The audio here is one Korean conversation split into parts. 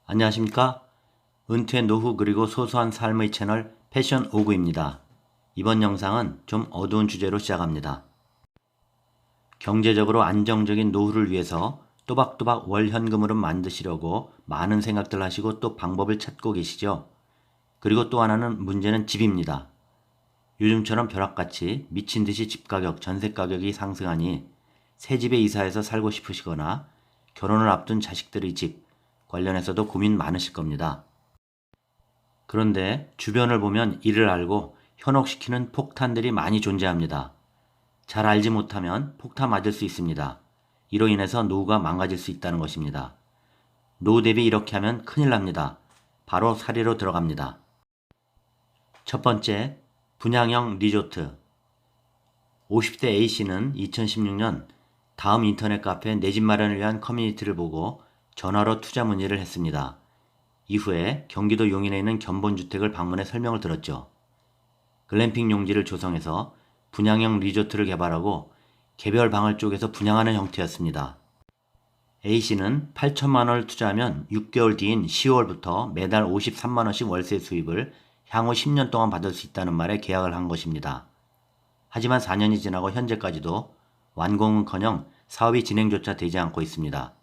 안녕하십니까? 은퇴 노후 그리고 소소한 삶의 채널 패션 오구입니다. 이번 영상은 좀 어두운 주제로 시작합니다. 경제적으로 안정적인 노후를 위해서 또박또박 월 현금으로 만드시려고 많은 생각들 하시고 또 방법을 찾고 계시죠? 그리고 또 하나는 문제는 집입니다. 요즘처럼 벼락같이 미친 듯이 집가격, 전세 가격이 상승하니 새 집에 이사해서 살고 싶으시거나 결혼을 앞둔 자식들의 집 관련해서도 고민 많으실 겁니다. 그런데 주변을 보면 이를 알고 현혹시키는 폭탄들이 많이 존재합니다. 잘 알지 못하면 폭탄 맞을 수 있습니다. 이로 인해서 노후가 망가질 수 있다는 것입니다. 노후 대비 이렇게 하면 큰일 납니다. 바로 사례로 들어갑니다. 첫 번째, 분양형 리조트. 50대 A씨는 2016년 다음 인터넷 카페 내 집 마련을 위한 커뮤니티를 보고 전화로 투자 문의를 했습니다. 이후에 경기도 용인에 있는 견본주택을 방문해 설명을 들었죠. 글램핑 용지를 조성해서 분양형 리조트를 개발하고 개별 방을 쪼개서 분양하는 형태였습니다. A씨는 8천만 원을 투자하면 6개월 뒤인 10월부터 매달 53만 원씩 월세 수입을 향후 10년 동안 받을 수 있다는 말에 계약을 한 것입니다. 하지만 4년이 지나고 현재까지도 완공은커녕 사업이 진행조차 되지 않고 있습니다.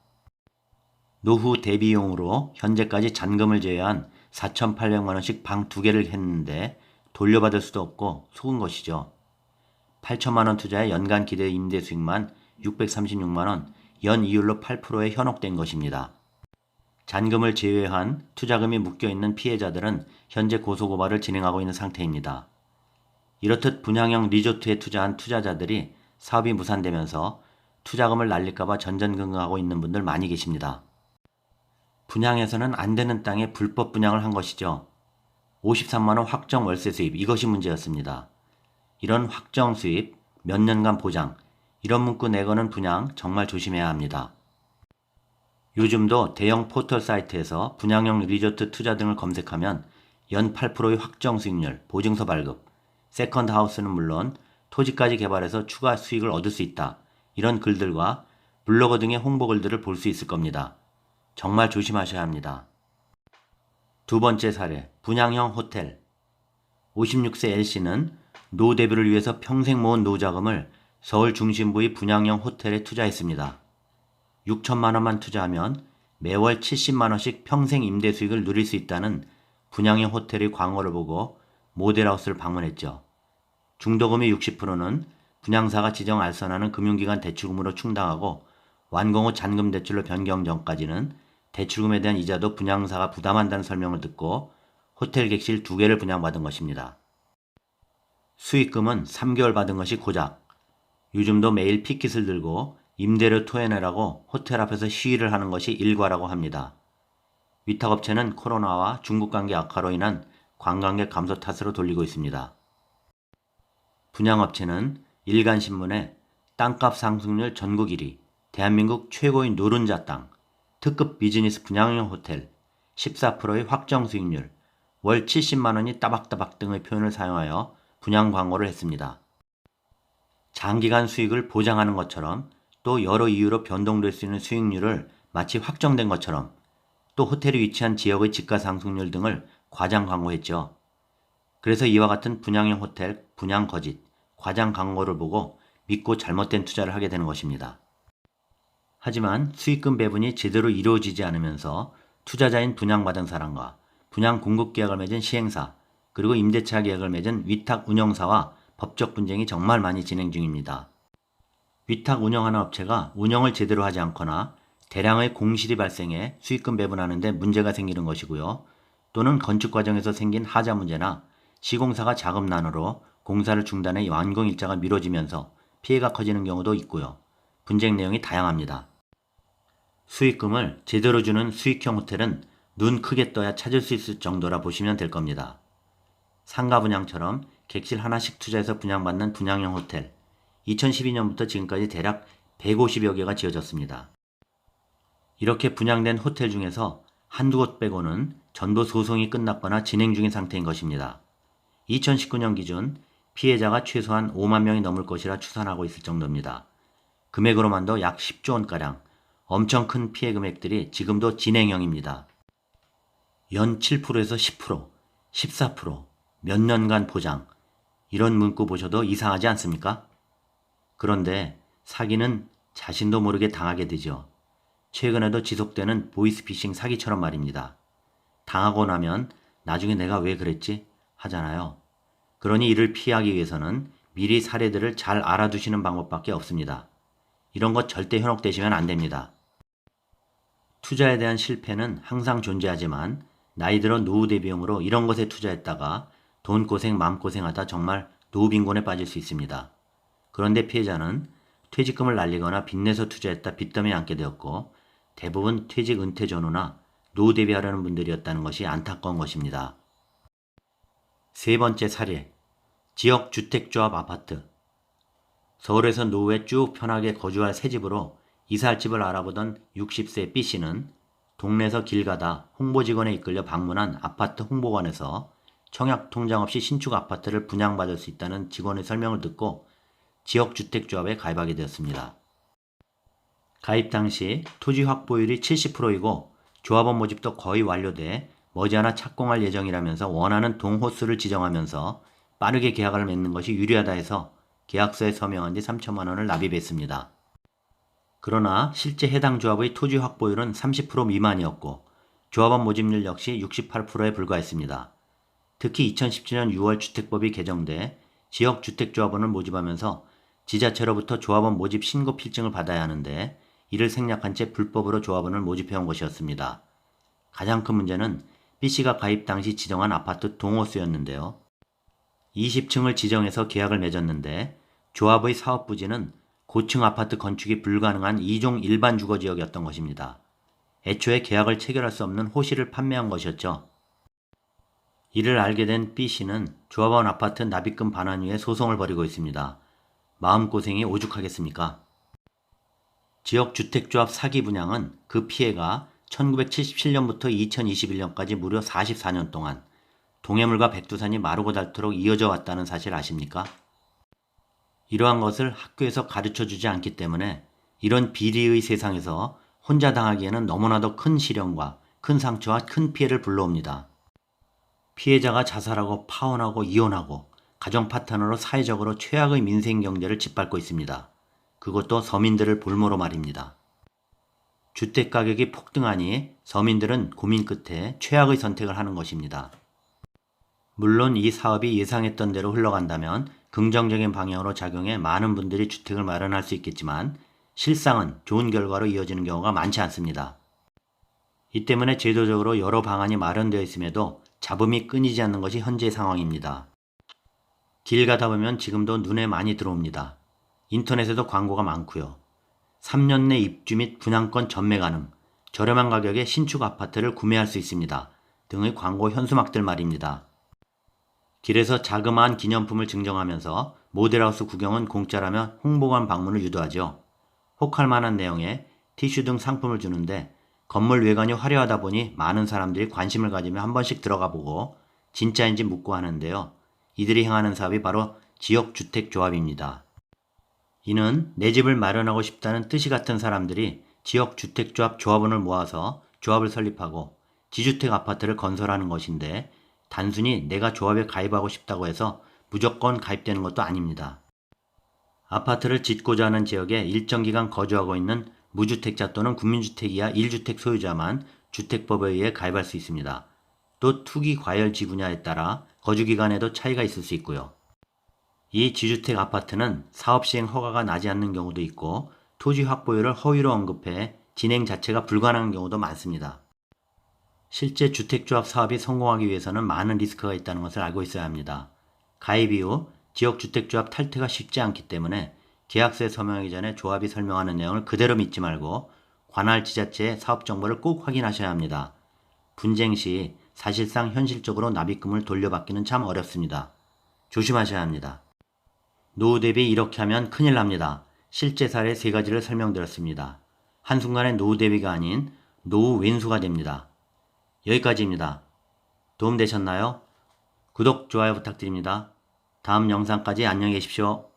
노후 대비용으로 현재까지 잔금을 제외한 4,800만 원씩 방 2개를 했는데 돌려받을 수도 없고 속은 것이죠. 8천만 원 투자에 연간 기대 임대 수익만 636만 원, 연 이율로 8%에 현혹된 것입니다. 잔금을 제외한 투자금이 묶여있는 피해자들은 현재 고소고발을 진행하고 있는 상태입니다. 이렇듯 분양형 리조트에 투자한 투자자들이 사업이 무산되면서 투자금을 날릴까봐 전전긍긍하고 있는 분들 많이 계십니다. 분양에서는 안 되는 땅에 불법 분양을 한 것이죠. 53만 원 확정 월세 수입, 이것이 문제였습니다. 이런 확정 수입, 몇 년간 보장, 이런 문구 내거는 분양 정말 조심해야 합니다. 요즘도 대형 포털 사이트에서 분양형 리조트 투자 등을 검색하면 연 8%의 확정 수익률, 보증서 발급, 세컨드 하우스는 물론 토지까지 개발해서 추가 수익을 얻을 수 있다. 이런 글들과 블로거 등의 홍보 글들을 볼 수 있을 겁니다. 정말 조심하셔야 합니다. 두 번째 사례, 분양형 호텔. 56세 L씨는 노후 대비를 위해서 평생 모은 노후자금을 서울 중심부의 분양형 호텔에 투자했습니다. 6천만 원만 투자하면 매월 70만 원씩 평생 임대 수익을 누릴 수 있다는 분양형 호텔의 광고를 보고 모델하우스를 방문했죠. 중도금의 60%는 분양사가 지정 알선하는 금융기관 대출금으로 충당하고 완공 후 잔금 대출로 변경 전까지는 대출금에 대한 이자도 분양사가 부담한다는 설명을 듣고 호텔 객실 2개를 분양받은 것입니다. 수익금은 3개월 받은 것이 고작. 요즘도 매일 피켓을 들고 임대료 토해내라고 호텔 앞에서 시위를 하는 것이 일과라고 합니다. 위탁업체는 코로나와 중국 관계 악화로 인한 관광객 감소 탓으로 돌리고 있습니다. 분양업체는 일간신문에 땅값 상승률 전국 1위, 대한민국 최고의 노른자 땅, 특급 비즈니스 분양형 호텔, 14%의 확정 수익률, 월 70만 원이 따박따박 등의 표현을 사용하여 분양 광고를 했습니다. 장기간 수익을 보장하는 것처럼 또 여러 이유로 변동될 수 있는 수익률을 마치 확정된 것처럼 또 호텔이 위치한 지역의 집가 상승률 등을 과장 광고했죠. 그래서 이와 같은 분양형 호텔, 분양 거짓, 과장 광고를 보고 믿고 잘못된 투자를 하게 되는 것입니다. 하지만 수익금 배분이 제대로 이루어지지 않으면서 투자자인 분양받은 사람과 분양 공급 계약을 맺은 시행사, 그리고 임대차 계약을 맺은 위탁 운영사와 법적 분쟁이 정말 많이 진행 중입니다. 위탁 운영하는 업체가 운영을 제대로 하지 않거나 대량의 공실이 발생해 수익금 배분하는 데 문제가 생기는 것이고요. 또는 건축 과정에서 생긴 하자 문제나 시공사가 자금난으로 공사를 중단해 완공 일자가 미뤄지면서 피해가 커지는 경우도 있고요. 분쟁 내용이 다양합니다. 수익금을 제대로 주는 수익형 호텔은 눈 크게 떠야 찾을 수 있을 정도라 보시면 될 겁니다. 상가 분양처럼 객실 하나씩 투자해서 분양받는 분양형 호텔, 2012년부터 지금까지 대략 150여 개가 지어졌습니다. 이렇게 분양된 호텔 중에서 한두 곳 빼고는 전부 소송이 끝났거나 진행 중인 상태인 것입니다. 2019년 기준 피해자가 최소한 5만 명이 넘을 것이라 추산하고 있을 정도입니다. 금액으로만도 약 10조 원가량, 엄청 큰 피해 금액들이 지금도 진행형입니다. 연 7%에서 10%, 14%, 몇 년간 보장, 이런 문구 보셔도 이상하지 않습니까? 그런데 사기는 자신도 모르게 당하게 되죠. 최근에도 지속되는 보이스피싱 사기처럼 말입니다. 당하고 나면 나중에 내가 왜 그랬지? 하잖아요. 그러니 이를 피하기 위해서는 미리 사례들을 잘 알아두시는 방법밖에 없습니다. 이런 것 절대 현혹되시면 안 됩니다. 투자에 대한 실패는 항상 존재하지만 나이 들어 노후 대비용으로 이런 것에 투자했다가 돈 고생 맘 고생하다 정말 노후 빈곤에 빠질 수 있습니다. 그런데 피해자는 퇴직금을 날리거나 빚내서 투자했다 빚더미에 앉게 되었고 대부분 퇴직 은퇴 전후나 노후 대비하려는 분들이었다는 것이 안타까운 것입니다. 세 번째 사례, 지역주택조합 아파트. 서울에서 노후에 쭉 편하게 거주할 새 집으로 이사할 집을 알아보던 60세 B씨는 동네에서 길 가다 홍보직원에 이끌려 방문한 아파트 홍보관에서 청약 통장 없이 신축 아파트를 분양받을 수 있다는 직원의 설명을 듣고 지역주택조합에 가입하게 되었습니다. 가입 당시 토지 확보율이 70%이고 조합원 모집도 거의 완료돼 머지않아 착공할 예정이라면서 원하는 동호수를 지정하면서 빠르게 계약을 맺는 것이 유리하다 해서 계약서에 서명한 뒤 3천만 원을 납입했습니다. 그러나 실제 해당 조합의 토지 확보율은 30% 미만이었고 조합원 모집률 역시 68%에 불과했습니다. 특히 2017년 6월 주택법이 개정돼 지역주택조합원을 모집하면서 지자체로부터 조합원 모집 신고 필증을 받아야 하는데 이를 생략한 채 불법으로 조합원을 모집해온 것이었습니다. 가장 큰 문제는 B씨가 가입 당시 지정한 아파트 동호수였는데요. 20층을 지정해서 계약을 맺었는데 조합의 사업 부지는 고층 아파트 건축이 불가능한 2종 일반 주거지역이었던 것입니다. 애초에 계약을 체결할 수 없는 호시를 판매한 것이었죠. 이를 알게 된 B씨는 조합원 아파트 납입금 반환 위에 소송을 벌이고 있습니다. 마음고생이 오죽하겠습니까? 지역주택조합 사기 분양은 그 피해가 1977년부터 2021년까지 무려 44년 동안 동해물과 백두산이 마르고 닳도록 이어져 왔다는 사실 아십니까? 이러한 것을 학교에서 가르쳐주지 않기 때문에 이런 비리의 세상에서 혼자 당하기에는 너무나도 큰 시련과 큰 상처와 큰 피해를 불러옵니다. 피해자가 자살하고 파혼하고 이혼하고 가정 파탄으로 사회적으로 최악의 민생 경제를 짓밟고 있습니다. 그것도 서민들을 볼모로 말입니다. 주택가격이 폭등하니 서민들은 고민 끝에 최악의 선택을 하는 것입니다. 물론 이 사업이 예상했던 대로 흘러간다면 긍정적인 방향으로 작용해 많은 분들이 주택을 마련할 수 있겠지만 실상은 좋은 결과로 이어지는 경우가 많지 않습니다. 이 때문에 제도적으로 여러 방안이 마련되어 있음에도 잡음이 끊이지 않는 것이 현재의 상황입니다. 길 가다 보면 지금도 눈에 많이 들어옵니다. 인터넷에도 광고가 많고요. 3년 내 입주 및 분양권 전매 가능, 저렴한 가격에 신축 아파트를 구매할 수 있습니다. 등의 광고 현수막들 말입니다. 길에서 자그마한 기념품을 증정하면서 모델하우스 구경은 공짜라며 홍보관 방문을 유도하죠. 혹할 만한 내용의 티슈 등 상품을 주는데 건물 외관이 화려하다 보니 많은 사람들이 관심을 가지며 한 번씩 들어가 보고 진짜인지 묻고 하는데요. 이들이 행하는 사업이 바로 지역주택조합입니다. 이는 내 집을 마련하고 싶다는 뜻이 같은 사람들이 지역주택조합 조합원을 모아서 조합을 설립하고 지주택 아파트를 건설하는 것인데 단순히 내가 조합에 가입하고 싶다고 해서 무조건 가입되는 것도 아닙니다. 아파트를 짓고자 하는 지역에 일정 기간 거주하고 있는 무주택자 또는 국민주택 이하 1주택 소유자만 주택법에 의해 가입할 수 있습니다. 또 투기 과열지 분야에 따라 거주기간에도 차이가 있을 수 있고요. 이 지주택 아파트는 사업시행 허가가 나지 않는 경우도 있고 토지 확보율을 허위로 언급해 진행 자체가 불가능한 경우도 많습니다. 실제 주택조합 사업이 성공하기 위해서는 많은 리스크가 있다는 것을 알고 있어야 합니다. 가입 이후 지역주택조합 탈퇴가 쉽지 않기 때문에 계약서에 서명하기 전에 조합이 설명하는 내용을 그대로 믿지 말고 관할 지자체의 사업 정보를 꼭 확인하셔야 합니다. 분쟁 시 사실상 현실적으로 납입금을 돌려받기는 참 어렵습니다. 조심하셔야 합니다. 노후 대비 이렇게 하면 큰일 납니다. 실제 사례 3가지를 설명드렸습니다. 한순간에 노후 대비가 아닌 노후 왼수가 됩니다. 여기까지입니다. 도움되셨나요? 구독, 좋아요 부탁드립니다. 다음 영상까지 안녕히 계십시오.